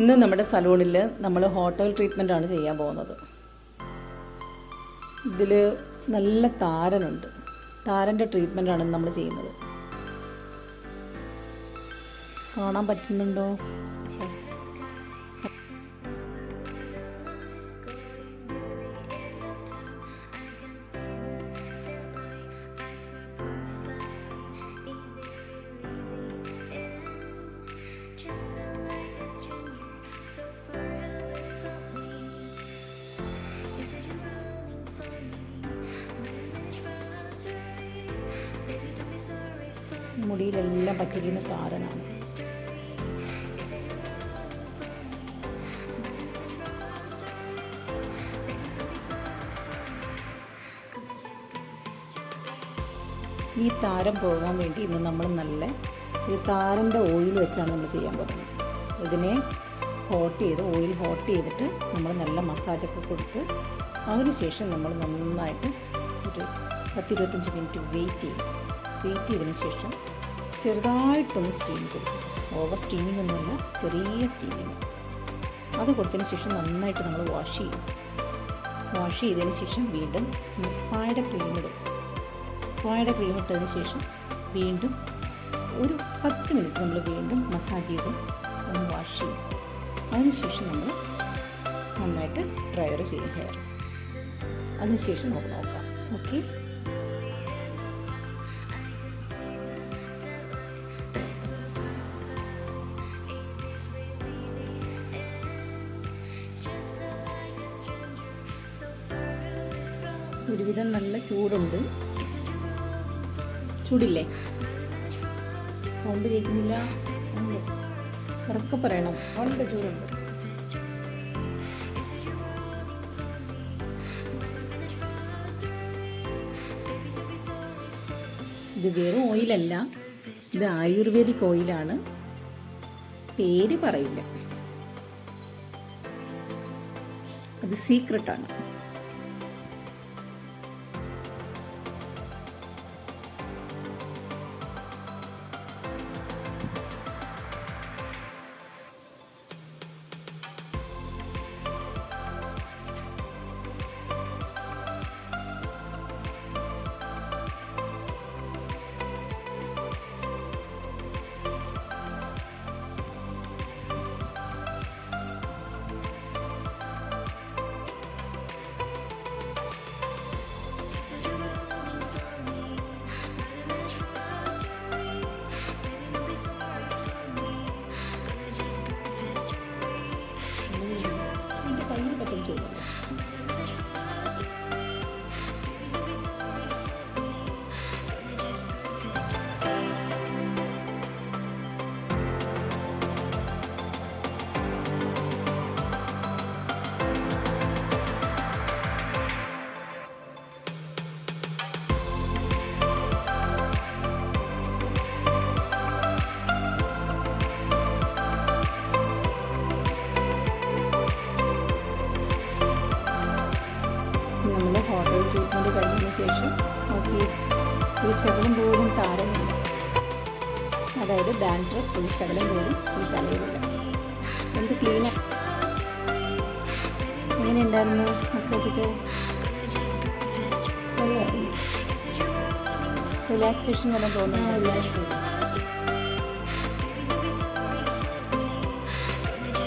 ഇന്ന് നമ്മുടെ സലൂണിൽ നമ്മൾ ഹോട്ടൽ ട്രീറ്റ്മെൻറ്റാണ് ചെയ്യാൻ പോകുന്നത്. ഇതിൽ നല്ല താരനുണ്ട്. താരൻ്റെ ട്രീറ്റ്മെൻറ്റാണ് നമ്മൾ ചെയ്യുന്നത്. കാണാൻ പറ്റുന്നുണ്ടോ? മുടിയിലെല്ലാം പറ്റിയിരിക്കുന്ന താരനാണ്. ഈ താരം പോകാൻ വേണ്ടി ഇന്ന് നമ്മൾ നല്ല ഒരു താരൻ്റെ ഓയിൽ വെച്ചാണ് നമ്മൾ ചെയ്യാൻ പോകുന്നത്. ഇതിനെ ഓയിൽ ഹോട്ട് ചെയ്തിട്ട് നമ്മൾ നല്ല മസാജൊക്കെ കൊടുത്ത് അതിനുശേഷം നമ്മൾ നന്നായിട്ട് ഒരു 10-25 മിനിറ്റ് വെയിറ്റ് ചെയ്തതിന് ശേഷം ചെറുതായിട്ടൊന്ന് സ്റ്റീം കൊടുക്കും. ഓവർ സ്റ്റീമിംഗ് ഒന്നുമല്ല, ചെറിയ സ്റ്റീമിങ്. അത് കൊടുത്തതിന് ശേഷം നന്നായിട്ട് നമ്മൾ വാഷ് ചെയ്തതിന് ശേഷം വീണ്ടും സ്പായുടെ ക്രീം ഇട്ടതിന് ശേഷം വീണ്ടും ഒരു 10 മിനിറ്റ് നമ്മൾ വീണ്ടും മസാജ് ചെയ്ത് ഒന്ന് വാഷ് ചെയ്യും. അതിനുശേഷം നമ്മൾ നന്നായിട്ട് ഡ്രയർ ചെയ്യും ഹെയർ. അതിനുശേഷം നമുക്ക് നോക്കാം. ഓക്കെ, ഒരുവിധം നല്ല ചൂടുണ്ട്. ചൂടില്ലേ? സൗണ്ട് കേൾക്കുന്നില്ല? ഉറക്കെ പറയണം. വളരെ ചൂടുണ്ട്. ഇത് വെറും ഓയിലല്ല, ഇത് ആയുർവേദിക് ഓയിലാണ്. പേര് പറയില്ല, അത് സീക്രട്ടാണ്. ഹോട്ടൽ ട്രീറ്റ്മെൻറ്റ് കഴിഞ്ഞതിന് ശേഷം നോക്കി ഒരു ശകലം പോലും താരമില്ല. അതായത് ഡാൻഡ്രഫ് ഒരു ശകലം പോലും ഈ തലയിലില്ല. എന്ത് ക്ലീനാണ്. എങ്ങനെ ഉണ്ടായിരുന്നു മസാജൊക്കെ? റിലാക്സേഷൻ വല്ലതും തോന്നുന്നു?